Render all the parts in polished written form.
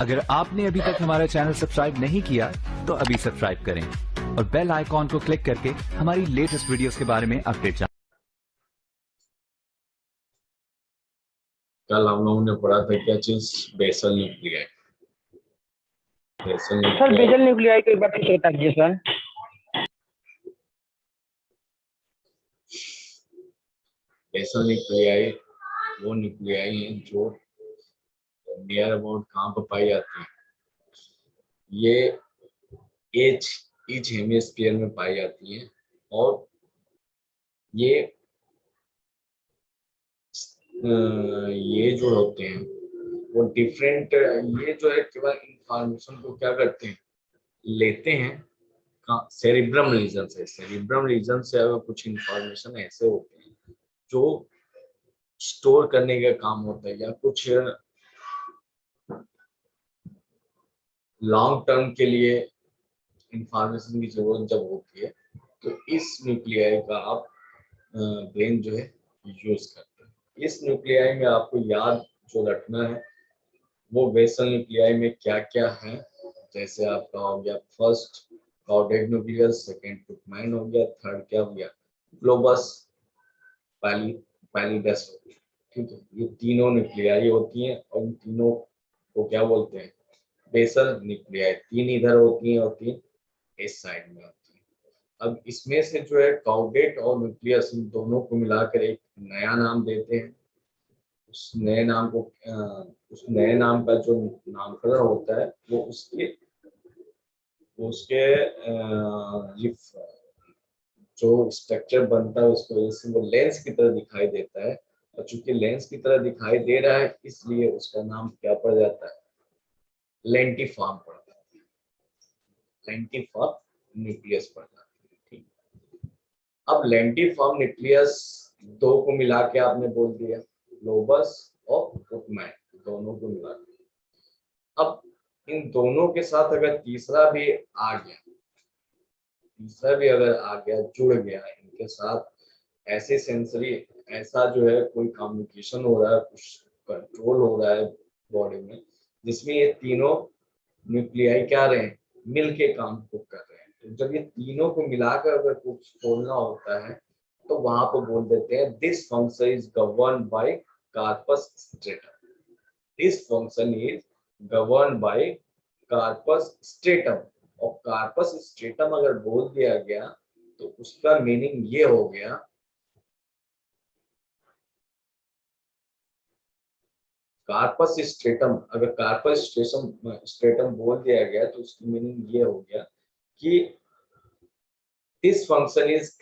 अगर आपने अभी तक हमारा चैनल सब्सक्राइब नहीं किया तो अभी सब्सक्राइब करें और बेल आइकॉन को क्लिक करके हमारी लेटेस्ट वीडियोस के बारे में अपडेट जानें। कल हम लोगों ने पढ़ा था क्या चीज, basal nuclei. Sir basal nuclei को एक बार फिर बता दीजिए सर। बेसल न्यूक्लियाई वो न्यूक्लियाई है जो नियर अबाउट कहाँ पर पाई जाती है। ये ईच हेमिस्फीयर में पाई जाती है और ये जो होते हैं वो डिफरेंट, ये जो है केवल इंफॉर्मेशन को क्या करते हैं, लेते हैं सेरिब्रम रीजन से। सेरिब्रम रीजन से अगर कुछ इंफॉर्मेशन ऐसे होते हैं जो स्टोर करने का काम होता है या कुछ लॉन्ग टर्म के लिए इंफॉर्मेशन की जरूरत जब होती है तो इस न्यूक्लियाई का आप ब्रेन जो है यूज करते हैं। इस न्यूक्लियाई में आपको याद जो रखना है वो बेसल न्यूक्लियाई में क्या क्या है। जैसे आपका हो गया फर्स्ट कॉर्डेट न्यूक्लियस, सेकेंड पुटमैन हो गया, थर्ड क्या हो गया ग्लोबस पैलिडस हो गया। ठीक है, ये तीनों न्यूक्लियाई होती हैं और इन तीनों को क्या बोलते हैं, बेसल न्यूक्लियाई। तीन इधर होती हैं और तीन इस साइड में होती हैं। अब इसमें से जो है कॉर्डेट और न्यूक्लियस, इन दोनों को मिलाकर एक नया नाम देते हैं। उस नए नाम का जो नामकरण होता है वो उसके जो स्ट्रक्चर बनता है उसकी वजह से वो लेंस की तरह दिखाई देता है। और चूंकि लेंस की तरह दिखाई दे रहा है इसलिए उसका नाम क्या पड़ जाता है, लेंटिफॉर्म पड़ जाता है। लेंटिफॉर्म न्यूक्लियस पड़ जाता है। ठीक, अब लेंटिफॉर्म न्यूक्लियस दो को मिला के आपने बोल दिया, ग्लोबस और पुटमैन, दोनों को मिला के। अब इन दोनों के साथ अगर तीसरा भी आ गया, जुड़ गया इनके साथ, ऐसे सेंसरी, ऐसा जो है कोई कम्युनिकेशन हो रहा है, कुछ कंट्रोल हो रहा है बॉडी में, जिसमें ये तीनों न्यूक्लियाई क्या रहे हैं, मिल के काम को कर रहे हैं। तो जब ये तीनों को मिलाकर अगर कुछ बोलना होता है तो वहां पर बोल देते हैं this function is govern by corpus striatum. This function is govern by corpus striatum. और कार्पस स्ट्रेटम अगर बोल दिया गया तो उसका मीनिंग ये हो गया, कार्पस स्ट्रेटम, अगर कार्पस स्ट्रेटम बोल दिया गया तो उसकी मीनिंग ये हो गया कि दिस फंक्शन इज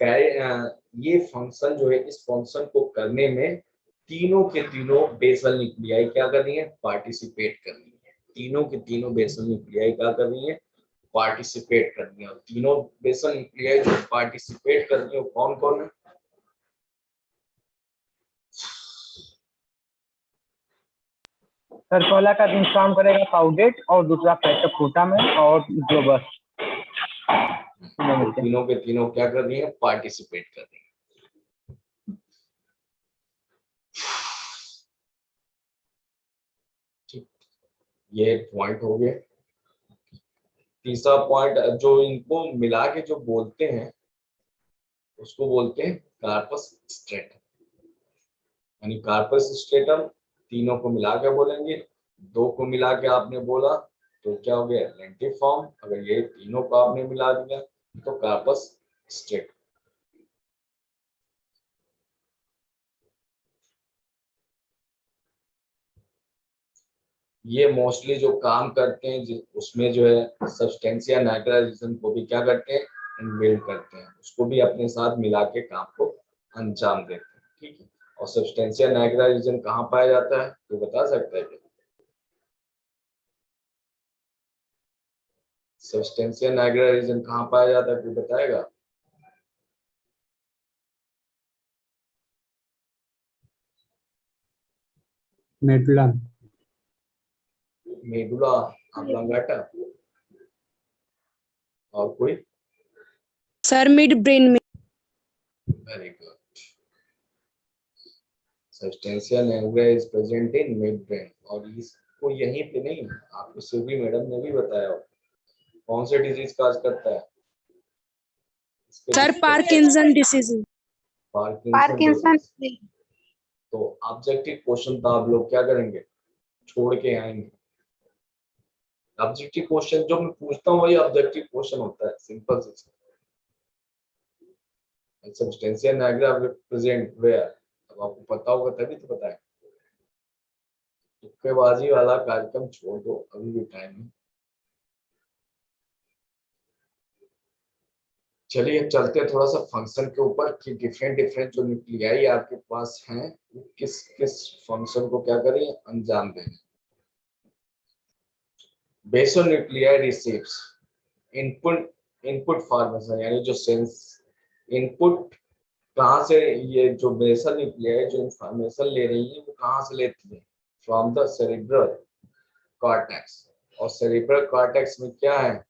ये फंक्शन जो है, इस फंक्शन को करने में तीनों के तीनों बेसल न्यूक्लियाई क्या कर रही है, पार्टिसिपेट कर रही है। तीनों के तीनों बेसल न्यूक्लियाई क्या कर रही है, पार्टिसिपेट कर रही है। और तीनों बेसल न्यूक्लियाई जो पार्टिसिपेट कर रही है कौन कौन है, सर पहला का इंस्टॉल करेगा पाउडेट और दूसरा फ्लोटा में और ग्लोबस। तीनों के तीनों क्या कर रही है, पार्टिसिपेट कर रही है। ठीक, ये पॉइंट हो गया। तीसरा पॉइंट, जो इनको मिला के जो बोलते हैं उसको बोलते हैं कार्पस स्ट्रेटम। यानी कार्पस स्ट्रेटम तीनों को मिला के बोलेंगे, दो को मिला के आपने बोला तो क्या हो गया, लेंटिफॉर्म। अगर ये तीनों को आपने मिला दिया तो कार्पस स्ट्रेटम। ये मोस्टली जो काम करते हैं उसमें जो है सब्सटेंसिया नाइट्रा रीजन को भी क्या करते हैं, इनबिल्ड करते हैं, उसको भी अपने साथ मिला के काम को अंजाम देते हैं। ठीक है, और सब्सटेंसिया नाइट्रा रीजन कहाँ पाया जाता है तो बता सकता है क्या, सब्सटेंसिया नाइट्रा रीजन कहाँ पाया जाता है, कोई बताएगा। Medulla medulla oblongata. और कोई, सर मिड ब्रेन में। Very good, substantia nigra is present in midbrain और इस कोई यहीं पे नहीं, आपको सिल्वी मैडम ने भी बताया हो। कौन से डिजीज काज करता है? Sir Parkinson disease. Parkinson disease. तो ऑब्जेक्टिव क्वेश्चन तो आप लोग क्या करेंगे, छोड़ के आएंगे। ऑब्जेक्टिव क्वेश्चन जो मैं पूछता हूँ वही ऑब्जेक्टिव क्वेश्चन होता है, सिंपल से। सब्सटेंशियल नायग्रा प्रेजेंट वेयर, अब आपको पता होगा तभी तो बताएं। तुक्केबाजी वाला कार्यक्रम छोड़ दो, अभी भी टाइम है। चलिए अब चलते हैं थोड़ा सा फंक्शन के ऊपर कि डिफरेंट डिफरेंट जो न्यूक्लियाई आपके पास हैं वो किस किस फंक्शन को क्या करें, अंजाम दें। Basal nuclei receives input formation, यानी जो सेंस इनपुट कहाँ से, ये जो बेसल न्यूक्लियाई जो इंफॉर्मेशन ले रही है वो कहाँ से लेती है, फ्रॉम द सेरिब्रल कॉर्टेक्स। और सेरिब्रल कॉर्टेक्स में क्या है,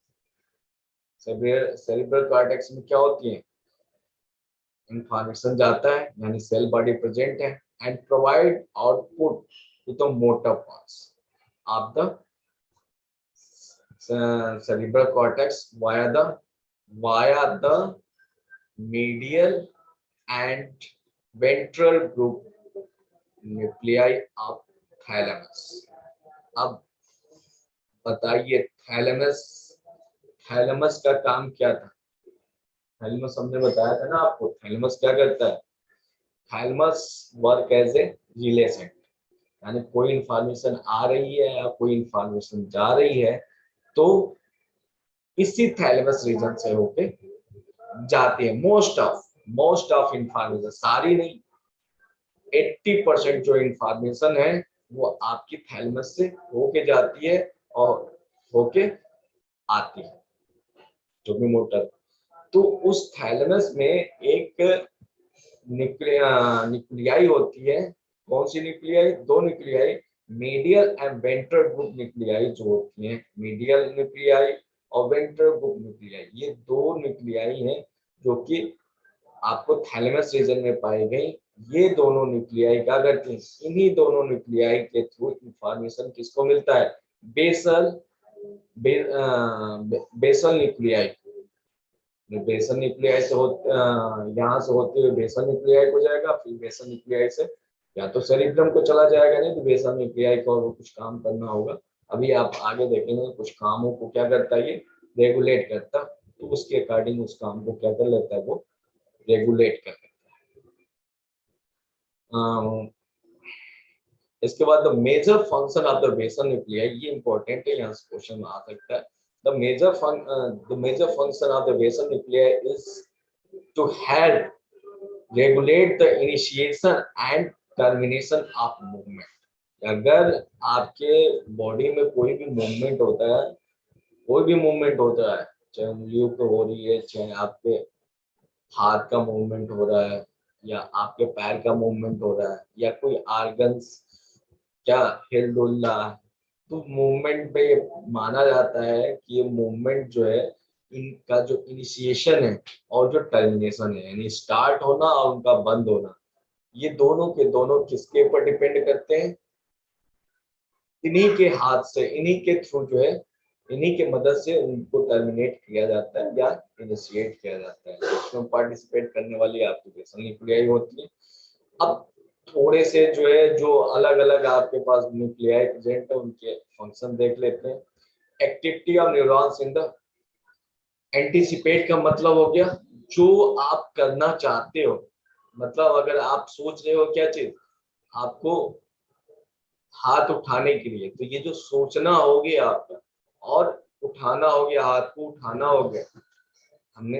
सेरिब्रल कॉर्टेक्स में क्या होती है, इंफॉर्मेशन जाता है, यानी सेल बॉडी प्रेजेंट है and provide output to the motor parts of the cerebral cortex via the medial and ventral group nuclei of thalamus। अब बताइए थैलेमस, थैलेमस का काम क्या था? थैलेमस हमने बताया था ना आपको, थैलेमस क्या करता है, thalamus work as a relay set, यानी कोई इंफॉर्मेशन आ रही है या कोई इंफॉर्मेशन जा रही है तो इसी थैलेमस रीजन से होके जाती है। मोस्ट ऑफ इंफॉर्मेशन, सारी नहीं, 80% जो इंफॉर्मेशन है वो आपकी थैलेमस से होके जाती है और होके आती है, जो भी मोटर। तो उस थैलेमस में एक न्यूक्लियाई होती है। कौन सी न्यूक्लियाई? दो nuclei, medial and ventral group nuclei जो होती हैं, मीडियल न्यूक्लियाई और वेंट्रल ग्रुप न्यूक्लियाई, ये दो न्यूक्लियाई हैं जो कि आपको थैलेमस रीजन में पाई गई। ये दोनों न्यूक्लियाई क्या करती हैं, इन्हीं दोनों न्यूक्लियाई के थ्रू इंफॉर्मेशन किसको मिलता है, बेसल न्यूक्लियाई। बेसल न्यूक्लियाई से यहाँ से होते हुए बेसल न्यूक्लियाई को जाएगा, फिर बेसल न्यूक्लियाई से या तो सेरिब्रम को चला जाएगा, नहीं तो बेसल न्यूक्लियाई को कुछ काम करना होगा। अभी आप आगे देखेंगे कुछ कामों को क्या करता है, ये रेगुलेट करता, तो उसके अकॉर्डिंग उस काम को क्या कर लेता है, वो रेगुलेट कर लेता है। इसके बाद the major function of the basal nuclei, ये इंपॉर्टेंट है, यहाँ से क्वेश्चन आ सकता है। The major function of the basal nuclei is to help regulate the initiation and termination of movement। अगर आपके बॉडी में कोई भी मूवमेंट होता है, कोई भी मूवमेंट होता है, चाहे उंगलियों पे हो रही है, चाहे आपके हाथ का मूवमेंट हो रहा है, या आपके पैर का मूवमेंट हो रहा है, या कोई ऑर्गन्स क्या हिल डुल रहा है, तो मूवमेंट पे माना जाता है कि ये मूवमेंट जो है, इनका जो इनिशिएशन है और जो टर्मिनेशन है, यानी स्टार्ट होना और उनका बंद होना, ये दोनों के दोनों किसके ऊपर डिपेंड करते हैं, इन्हीं के हाथ से, इन्हीं के थ्रू जो है, इन्हीं के मदद से उनको टर्मिनेट किया जाता है या इनिशिएट किया जाता है। इसमें पार्टिसिपेट करने वाली आपकी बेसल न्यूक्लियाई होती है। अब थोड़े से जो है, जो अलग अलग आपके पास न्यूक्लियाई प्रेजेंट है, उनके फंक्शन देख लेते हैं। Activity of neurons in the, anticipate का मतलब हो गया जो आप करना चाहते हो, मतलब अगर आप सोच रहे हो क्या चीज, आपको हाथ उठाने के लिए, तो ये जो सोचना हो गया आपका और उठाना हो गया, हाथ को उठाना हो गया, हमने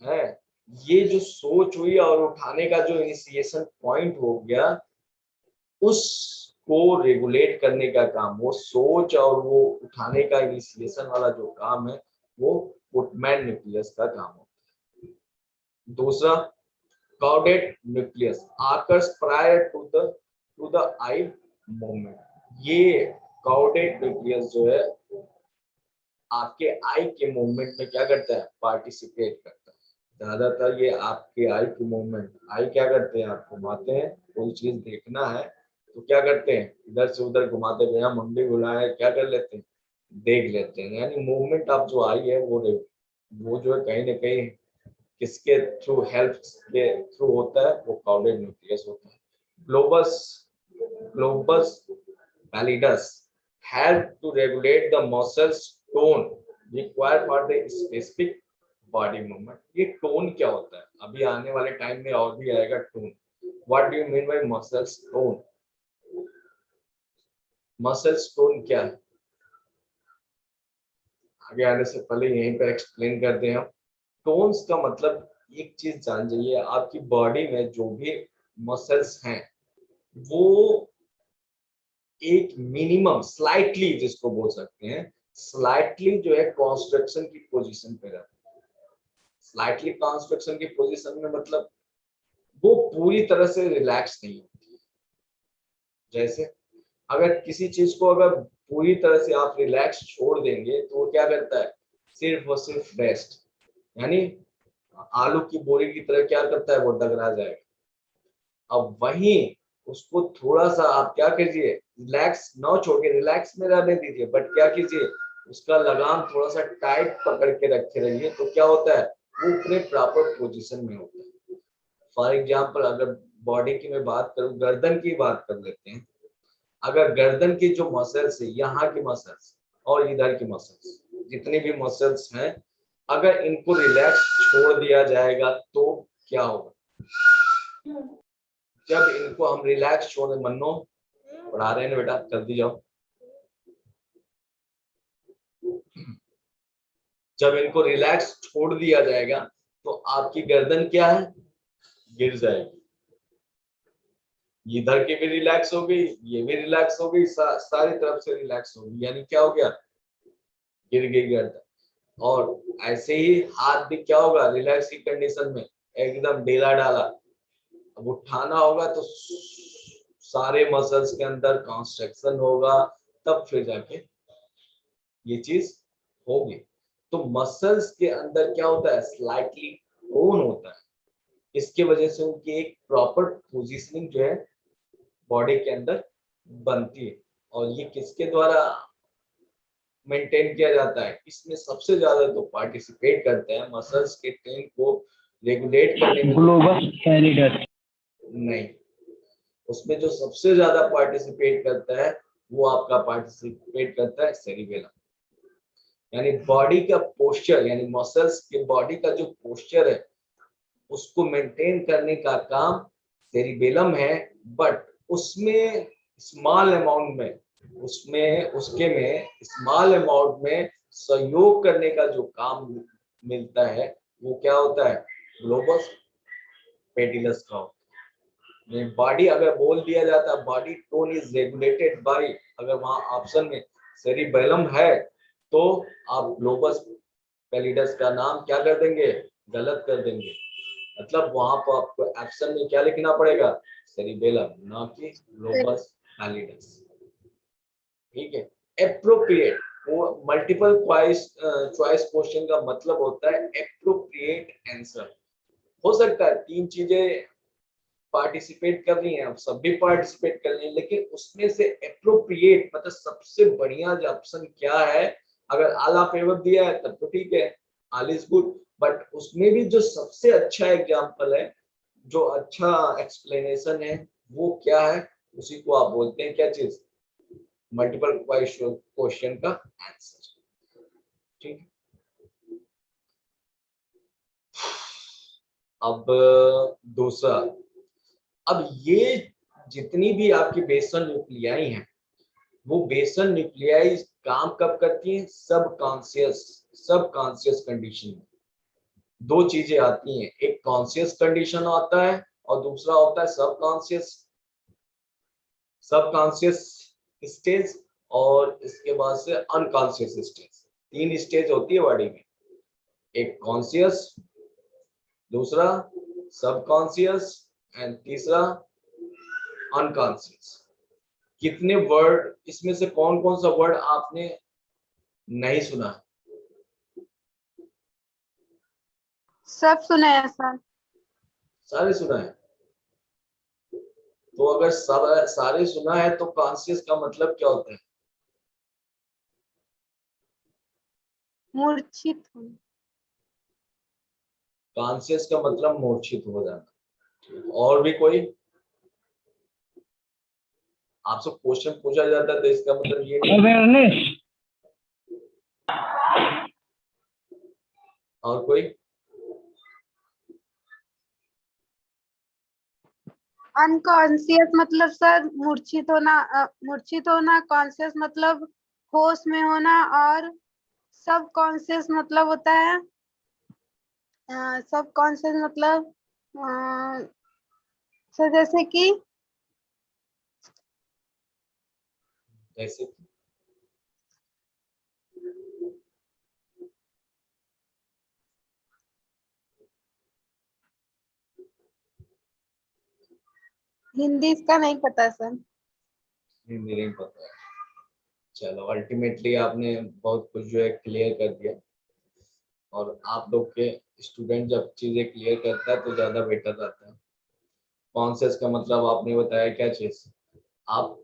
है, ये जो सोच हुई और उठाने का जो इनिशिएशन पॉइंट हो गया, उसको रेगुलेट करने का काम, वो सोच और वो उठाने का इनिशिएशन वाला जो काम है, वो पुटमैन न्यूक्लियस का काम होता है। दूसरा, caudate nucleus occurs prior to the eye movement. ये कॉर्डेट न्यूक्लियस जो है आपके आई के मूवमेंट में क्या करता है, पार्टिसिपेट करता है। ज्यादातर ये आपके आई की मूवमेंट, आई क्या करते हैं, आप घुमाते हैं, कोई चीज देखना है तो क्या करते हैं, इधर से उधर घुमाते हुए हम भी बुलाए क्या कर लेते हैं, देख लेते हैं। यानी मूवमेंट आप जो आई है वो जो है कहीं ना कहीं किसके थ्रू, हेल्प के थ्रू होता है, वो काउडेड न्यूक्लियस होता है। Globus globus pallidus help to regulate the muscles tone required for the specific body movement। ये टोन क्या होता है, अभी आने वाले टाइम में और भी आएगा tone. What do you mean by muscles tone? Muscles tone क्या है, आगे आने से पहले यहीं पर एक्सप्लेन करते हैं हम। टोन्स का मतलब एक चीज जान जाइए, आपकी बॉडी में जो भी मसल्स हैं वो एक मिनिमम स्लाइटली, जिसको बोल सकते हैं स्लाइटली, जो है कॉन्स्ट्रक्शन की पोजीशन पे रहता है। स्लाइटली कॉन्स्ट्रक्शन की पोजीशन में मतलब वो पूरी तरह से रिलैक्स नहीं होती। जैसे अगर किसी चीज को अगर पूरी तरह से आप रिलैक्स छोड़ देंगे तो वो क्या करता है, सिर्फ और सिर्फ रेस्ट, यानी आलू की बोरी की तरह क्या करता है, वो डगरा जाएगा। अब वहीं उसको थोड़ा सा आप क्या कीजिए, रिलैक्स ना छोड़ के रिलैक्स में रहने दीजिए, बट क्या कीजिए, उसका लगाम थोड़ा सा टाइट पकड़ के रखे रहिए, तो क्या होता है, वो अपने प्रॉपर पोजीशन में होता है। फॉर एग्जांपल अगर बॉडी की मैं बात करूं, गर्दन की बात कर लेते हैं। अगर गर्दन की जो मसल्स है, यहाँ की मसल्स और इधर की मसल्स, जितनी भी मसल्स हैं, अगर इनको रिलैक्स छोड़ दिया जाएगा तो क्या होगा, जब इनको हम रिलैक्स छोड़, मन्नो पढ़ा रहे हैं बेटा, जल्दी जाओ। जब इनको रिलैक्स छोड़ दिया जाएगा तो आपकी गर्दन क्या है, गिर जाएगी। इधर की भी रिलैक्स हो गई, ये भी रिलैक्स हो गई, सारी तरफ से रिलैक्स हो गई, यानी क्या हो गया, गिर गई गर्दन। और ऐसे ही हाथ भी क्या होगा, रिलैक्स की कंडीशन में एकदम ढीला डाला, अब उठाना होगा तो सारे मसल्स के अंदर कॉन्स्ट्रक्शन होगा, तब फिर जाके ये चीज होगी। तो मसल्स के अंदर क्या होता है, स्लाइटली टोन होता है, इसके वजह से उनकी एक प्रॉपर पोजीशनिंग जो है बॉडी के अंदर बनती है। और ये किसके द्वारा मेंटेन किया जाता है, इसमें सबसे ज्यादा तो पार्टिसिपेट करते हैं मसल्स के ट्रेन को रेगुलेट करने में। Globus pallidus. नहीं, उसमें जो सबसे ज्यादा पार्टिसिपेट करता है वो आपका पार्टिसिपेट करता है सेरिबेलम। यानी बॉडी का पोस्चर, यानी मसल्स के बॉडी का जो पोस्चर है उसको मेंटेन करने का काम सेरिबेलम है। बट उसमें स्मॉल अमाउंट में, उसके में स्मॉल अमाउंट में सहयोग करने का जो काम मिलता है वो क्या होता है, ग्लोबस पेटिलस का होता है। बॉडी अगर बोल दिया जाता है body tone is regulated by, अगर वहां ऑप्शन में सेरिबेलम है तो आप ग्लोबस पैलिडस का नाम क्या कर देंगे, गलत कर देंगे। मतलब वहां पर आपको ऑप्शन में क्या लिखना पड़ेगा, सेरिबेलम, ना कि ग्लोबस पैलिडस। ठीक है। एप्रोप्रिएट, वो मल्टीपल चॉइस क्वेश्चन का मतलब होता है एप्रोप्रिएट आंसर। हो सकता है तीन चीजें पार्टिसिपेट कर रही हैं, आप सब भी पार्टिसिपेट कर रही हैं, लेकिन उसमें से एप्रोप्रिएट मतलब सबसे बढ़िया ऑप्शन क्या है, अगर आल ऑफ एबव दिया है तब तो ठीक है, ऑल इज गुड, बट उसमें भी जो सबसे अच्छा एग्जांपल है, जो अच्छा एक्सप्लेनेशन है, वो क्या है, उसी को आप बोलते हैं क्या चीज, मल्टीपल क्वेश्चन का आंसर। ठीक है। अब दूसरा, अब ये जितनी भी आपकी बेसल न्यूक्लियाई हैं, वो बेसल न्यूक्लियाई काम कब करती हैं, सब कॉन्शियस कंडीशन में। दो चीजें आती हैं, एक कॉन्शियस कंडीशन आता है और दूसरा होता है सब कॉन्शियस स्टेज, और इसके बाद से अनकॉन्शियस स्टेज। तीन स्टेज होती है बॉडी में, एक कॉन्शियस, दूसरा सबकॉन्शियस एंड तीसरा अनकॉन्शियस। कितने वर्ड, इसमें से कौन कौन सा वर्ड आपने नहीं सुना? सब सुना है सर। सारे सुना है। तो अगर सब सारे सुना है तो कॉन्शियस का मतलब क्या होता है? मूर्छित होना। कॉन्शियस का मतलब मूर्छित हो जाना। और भी कोई? आपसे क्वेश्चन पूछा जाता है तो इसका मतलब ये नहीं। अवेयरनेस। और कोई? अनकॉन्शियस मतलब सर मूर्छित होना, कॉन्शियस मतलब होश में होना, और सब कॉन्शियस मतलब होता है सब कॉन्शियस मतलब सर जैसे कि जैसे हिंदी इसका नहीं पता सर। मुझे नहीं पता है। चलो अल्टीमेटली आपने बहुत कुछ जो है क्लियर कर दिया। और आप लोग के स्टूडेंट जब चीजें क्लियर करता है तो ज्यादा बेटर रहता है। कॉन्शियस का मतलब आपने बताया क्या चीज? आप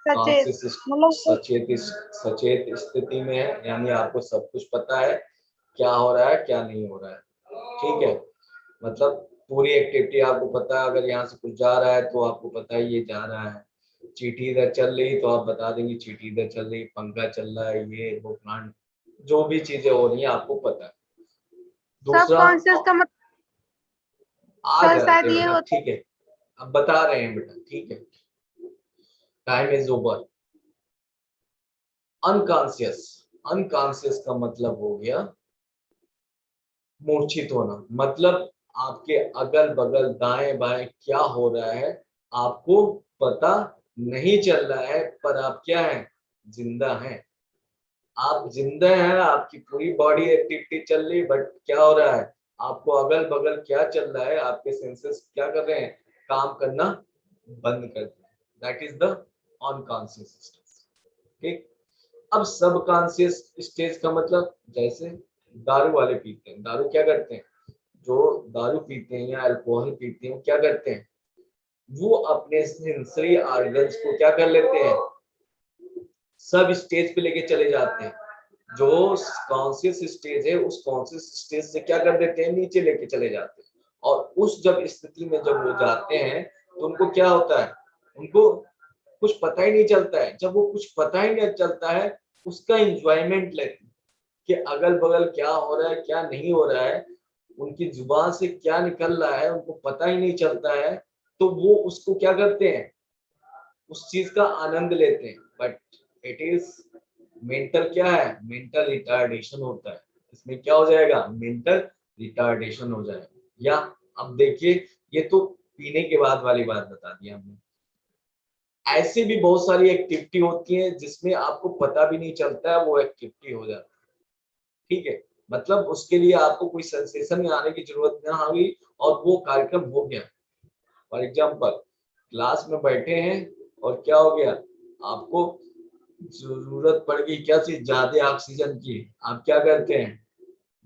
सचेत कॉन्शियस मतलब सचेत स्थिति में है, यानी आपको सब कुछ पता है क्या हो रहा है क्या नहीं हो रहा है। ठीक है, मतलब पूरी एक्टिविटी आपको पता है। अगर यहाँ से कुछ जा रहा है तो आपको पता है ये जा रहा है। चींटी इधर चल रही तो आप बता देंगे चींटी इधर चल रही, पंखा चल रहा है, ये वो प्लांट, जो भी चीजें हो रही है आपको पता है। सब दूसरा कॉन्शियस का मतलब आ सर जाते शायद हैं ये बेटा, होता ठीक है, अब बता रहे हैं बेटा, ठीक है, time is over. Unconscious, unconscious का मतलब हो गया मूर्छित होना। मतलब आपके अगल बगल दाएं बाएं क्या हो रहा है आपको पता नहीं चल रहा है, पर आप क्या है? जिंदा हैं। आप जिंदा हैं, आपकी पूरी बॉडी एक्टिविटी चल रही, बट क्या हो रहा है? आपको अगल बगल क्या चल रहा है, आपके सेंसेस क्या कर रहे हैं? काम करना बंद कर दिया। That is the unconscious stage. ठीक। अब सब कॉन्शियस स्टेज का मतलब, जैसे दारू वाले पीते हैं, दारू क्या करते हैं? जो दारू पीते हैं या अल्कोहल पीते हैं वो क्या करते हैं? वो अपने सेंसरी ऑर्गन्स को क्या कर लेते हैं? सब स्टेज पे लेके चले जाते हैं। जो कॉन्शियस स्टेज है उस कॉन्शियस स्टेज से क्या कर देते हैं? नीचे लेके चले जाते हैं। और उस जब स्थिति में जब वो जाते हैं तो उनको क्या होता है? उनको कुछ पता ही नहीं चलता है। जब वो कुछ पता ही नहीं चलता है उसका इंजॉयमेंट लेते हैं कि अगल बगल क्या हो रहा है क्या नहीं हो रहा है, उनकी जुबान से क्या निकल रहा है उनको पता ही नहीं चलता है। तो वो उसको क्या करते हैं? उस चीज का आनंद लेते हैं। बट इट इज मेंटल, क्या है? मेंटल रिटार्डेशन होता है। इसमें क्या हो जाएगा? मेंटल रिटार्डेशन हो जाएगा। या अब देखिए, ये तो पीने के बाद वाली बात बता दी हमने। ऐसे भी बहुत सारी एक्टिविटी होती है जिसमें आपको पता भी नहीं चलता है वो एक्टिविटी हो जाती है। ठीक है, मतलब उसके लिए आपको कोई सेंसेशन में आने की जरूरत ना हुई और वो कार्यक्रम हो गया। फॉर एग्जाम्पल, क्लास में बैठे हैं और क्या हो गया? आपको जरूरत पड़ गई क्या चीज? ज्यादा ऑक्सीजन की। आप क्या करते हैं?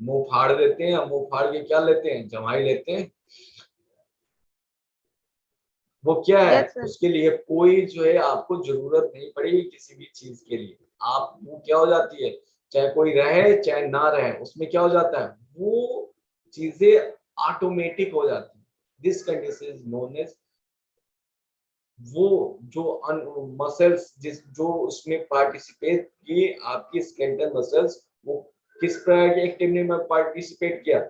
मुंह फाड़ देते हैं। मुंह फाड़ के क्या लेते हैं? जमाई लेते हैं। वो क्या है? Yes sir. उसके लिए कोई जो है आपको जरूरत नहीं पड़ेगी किसी भी चीज के लिए। आप वो क्या हो जाती है, चाहे कोई रहे चाहे ना रहे, उसमें क्या हो जाता है? वो चीजें ऑटोमेटिक हो जाती है। This condition is known as, वो जो मसल्स जिस जो उसमें पार्टिसिपेट किए, आपकी स्केलेटल मसल्स, वो किस प्रकार की एक्टिविटी में पार्टिसिपेट किया?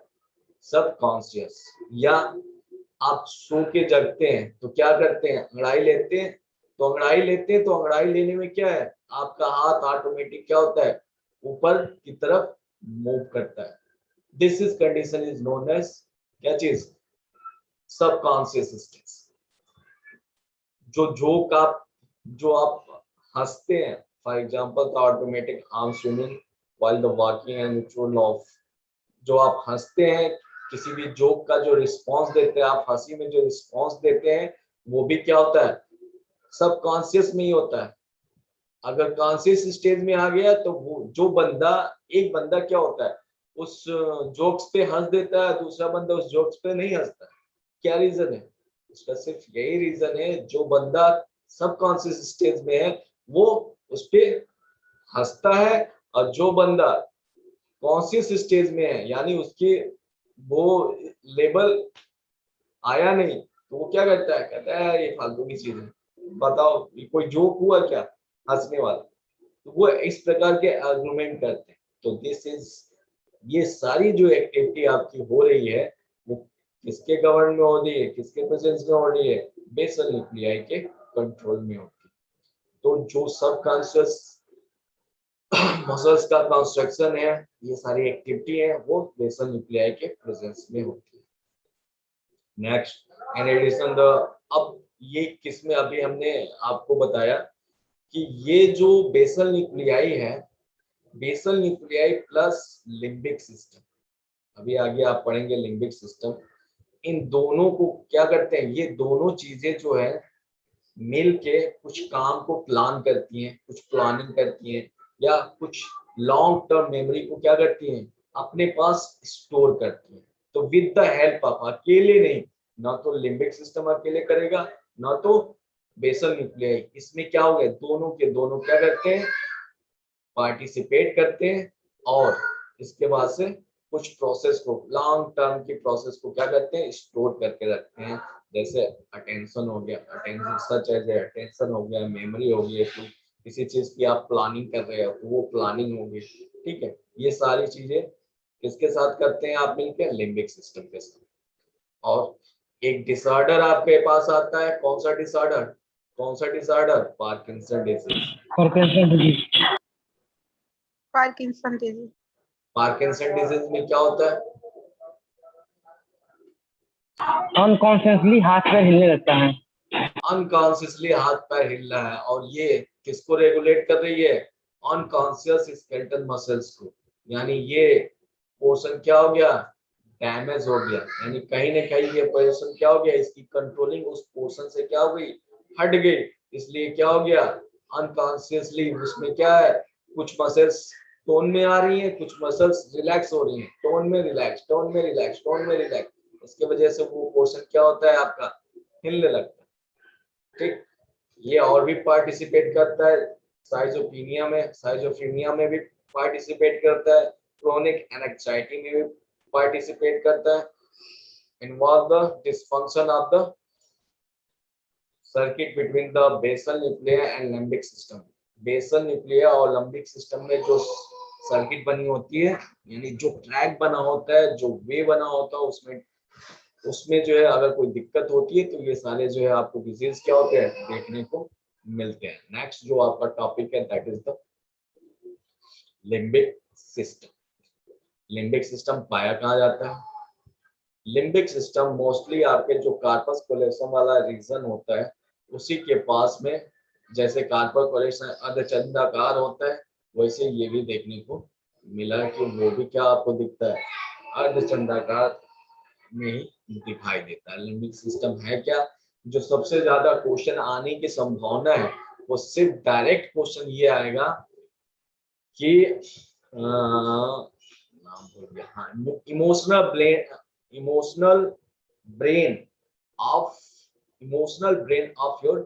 सब कॉन्शियस। या आप सो के जगते हैं तो क्या करते हैं? अंगड़ाई लेते हैं। तो अंगड़ाई लेते हैं तो अंगड़ाई लेने में क्या है? आपका हाथ ऑटोमेटिक क्या होता है? ऊपर की तरफ मूव करता है। This is condition is known as क्या चीज? सब कॉन्शियस स्टेट। जो जोक आप जो आप हंसते हैं, for example the automatic arm swimming while the walking and neutral of, जो आप हंसते हैं, किसी भी जोक का जो रिस्पांस देते हैं, आप हंसी में जो रिस्पांस देते हैं, वो भी क्या होता है? सब कॉन्शियस में ही होता है। अगर कॉन्शियस स्टेज में आ गया तो वो जो बंदा, एक बंदा क्या होता है, उस जोक्स पे हंस देता है, दूसरा बंदा उस जोक्स पे नहीं हंसता। क्या रीजन है? उसका सिर्फ यही रीजन है, जो बंदा सबकॉन्शियस स्टेज में है वो उस पे हंसता है, और जो बंदा कॉन्शियस स्टेज में है यानी उसके वो लेवल आया नहीं, तो वो क्या करता है, कहता है यार ये फालतू की चीज है, बताओ ये कोई जोक हुआ क्या हंसने वाला। तो वो इस प्रकार के आर्गुमेंट करते हैं। तो दिस इज, ये सारी जो एक्टिविटी आपकी हो रही है वो किसके गवर्न में हो रही है, किसके प्रेजेंस में हो रही है, बेसल न्यूक्लियाई के कंट्रोल में होती है। तो जो सब कॉन्शियस मसल्स का कंस्ट्रक्शन है, ये सारी एक्टिविटी है, वो बेसल न्यूक्लियाई के प्रेजेंस में होती है। नेक्स्ट, इन एडिशन द, अब ये किसमें, अभी हमने आपको बताया कि ये जो बेसल न्यूक्लियाई है, basal nuclei plus limbic system, अभी आगे आप पढ़ेंगे लिम्बिक सिस्टम, इन दोनों को क्या करते हैं, ये दोनों चीजें जो है मिल के कुछ काम को प्लान करती हैं, कुछ प्लानिंग करती हैं, या कुछ लॉन्ग टर्म मेमोरी को क्या करती हैं, अपने पास स्टोर करती हैं। तो विद द हेल्प ऑफ, अकेले नहीं, ना तो लिम्बिक सिस्टम अकेले करेगा, ना तो बेसल न्यूक्लियाई, इसमें क्या हो गया, दोनों के दोनों क्या करते हैं, पार्टिसिपेट करते हैं, और इसके बाद से कुछ प्रोसेस को, लॉन्ग टर्म की प्रोसेस को क्या करते हैं, स्टोर करके रखते हैं। जैसे अटेंशन हो गया, अटेंशन सच एज अटेंशन हो गया, मेमोरी हो गई, तो किसी चीज की आप प्लानिंग कर रहे हो तो वो प्लानिंग होगी, ठीक है। ये सारी चीजें किसके साथ करते हैं आप मिलकर, लिम्बिक सिस्टम के साथ। और एक डिसऑर्डर आपके पास आता है, कौन सा डिसऑर्डर, कौन सा disorder, Parkinson disease. Parkinson disease. Parkinson disease. Parkinson disease में क्या होता है, अनकॉन्शियसली हाथ पैर हिलने लगता है। अनकॉन्शियसली हाथ पैर हिल रहा है, और ये किसको रेगुलेट कर रही है, अनकॉन्शियस स्केलेटल मसल्स को। यानी ये पोर्शन क्या हो गया, डैमेज हो गया, यानी कहीं ना कहीं ये पोर्शन क्या हो गया, इसकी कंट्रोलिंग उस पोर्शन से क्या हो गई, हट गई। इसलिए क्या हो गया, अनकॉन्शियसली उसमें क्या है, कुछ मसल्स टोन में आ रही हैं, कुछ मसल्स रिलैक्स हो रही हैं, टोन में रिलैक्स, टोन में रिलैक्स, टोन में रिलैक्स। इसके वजह से वो पोर्शन क्या होता है आपका, हिलने लगता है, ठीक। ये और भी पार्टिसिपेट करता है साइजोफ्रेनिया में, साइजोफ्रेनिया में भी पार्टिसिपेट करता है, क्रोनिक एंजाइटी में भी पार्टिसिपेट करता है। Involve the dysfunction of the circuit between the basal nuclei and limbic system. Basal nuclei और लिम्बिक सिस्टम में जो सर्किट बनी होती है, यानी जो ट्रैक बना होता है, जो वे बना होता है, उसमें जो है अगर कोई दिक्कत होती है तो ये सारे जो है आपको डिजीज क्या होते हैं, देखने को मिलते हैं। नेक्स्ट जो आपका टॉपिक है that is the limbic system. Limbic system पाया कहाँ जाता है, लिम्बिक सिस्टम मोस्टली आपके जो कार्पस कोलोसम वाला रीजन होता है उसी के पास में, जैसे कार्पस कोलोसम अर्धचंद्राकार होता है, वैसे ये भी देखने को मिला है कि वो भी क्या आपको दिखता है, अर्धचंद्राकार में ही दिखाई देता है। लिम्बिक सिस्टम है क्या, जो सबसे ज्यादा क्वेश्चन आने की संभावना है वो सिर्फ डायरेक्ट क्वेश्चन ये आएगा कि नाम भूल गया, हाँ, emotional brain of your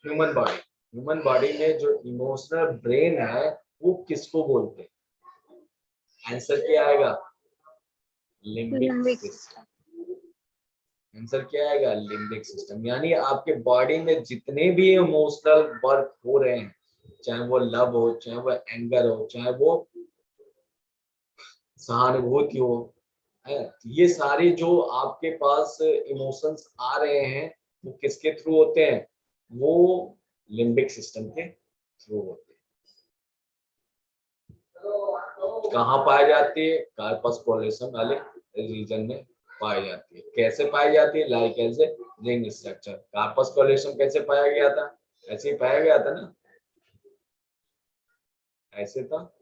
human body. Human body में जो इमोशनल ब्रेन है वो किसको बोलते हैं, आंसर क्या आएगा, लिम्बिक सिस्टम। आंसर क्या आएगा, लिम्बिक सिस्टम। यानी आपके बॉडी में जितने भी इमोशनल वर्क हो रहे हैं, चाहे वो लव हो, चाहे वो एंगर हो, चाहे वो सहानुभूति हो, ये सारे जो आपके पास इमोशंस आ रहे हैं वो किसके थ्रू होते हैं, वो लिम्बिक सिस्टम के थ्रू होते हैं। कहाँ पाई जाती है, कार्पस कोलोसम वाले रीजन में पाई जाती है। कैसे पाई जाती है, like as a ring structure. Corpus callosum कैसे पाया गया था, ऐसे ही पाया गया था ना, ऐसे था।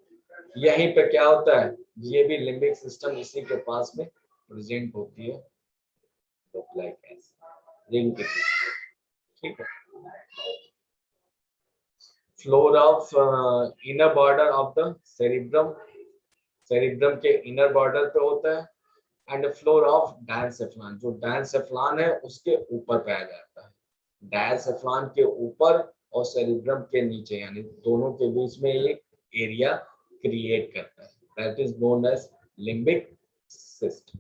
यहीं पे क्या होता है, ये भी लिम्बिक सिस्टम इसी के पास में प्रेजेंट होती है, लाइक ऐसे रिंग के, ठीक है। Floor of inner border of the cerebrum, cerebrum के इनर बॉर्डर पे होता है, एंड फ्लोर ऑफ डायसेफ्लान, जो डायसेफ्लान है उसके ऊपर पाया जाता है। डायसेफ्लान के ऊपर और सेरिब्रम के नीचे, यानी दोनों के बीच में ये एरिया क्रिएट करता है, that is known as limbic system.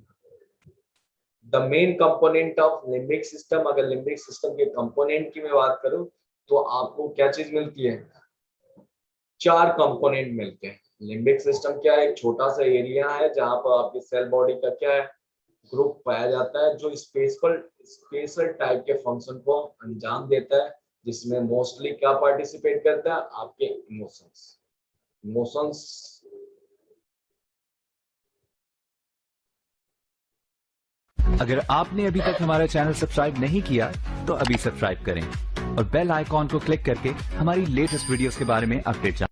The main component of limbic system, अगर लिम्बिक सिस्टम के कंपोनेंट की मैं बात करूं तो आपको क्या चीज मिलती है, 4 कंपोनेंट मिलते हैं। लिम्बिक सिस्टम क्या है, एक छोटा सा एरिया है जहां पर आपके सेल बॉडी का क्या है, ग्रुप पाया जाता है, जो स्पेशल टाइप के फंक्शन को अंजाम देता है, जिसमें मोस्टली क्या पार्टिसिपेट करता है, आपके इमोशंस। अगर आपने अभी तक हमारा चैनल सब्सक्राइब नहीं किया तो अभी सब्सक्राइब करें और बेल आइकॉन को क्लिक करके हमारी लेटेस्ट वीडियोस के बारे में अपडेट जानें।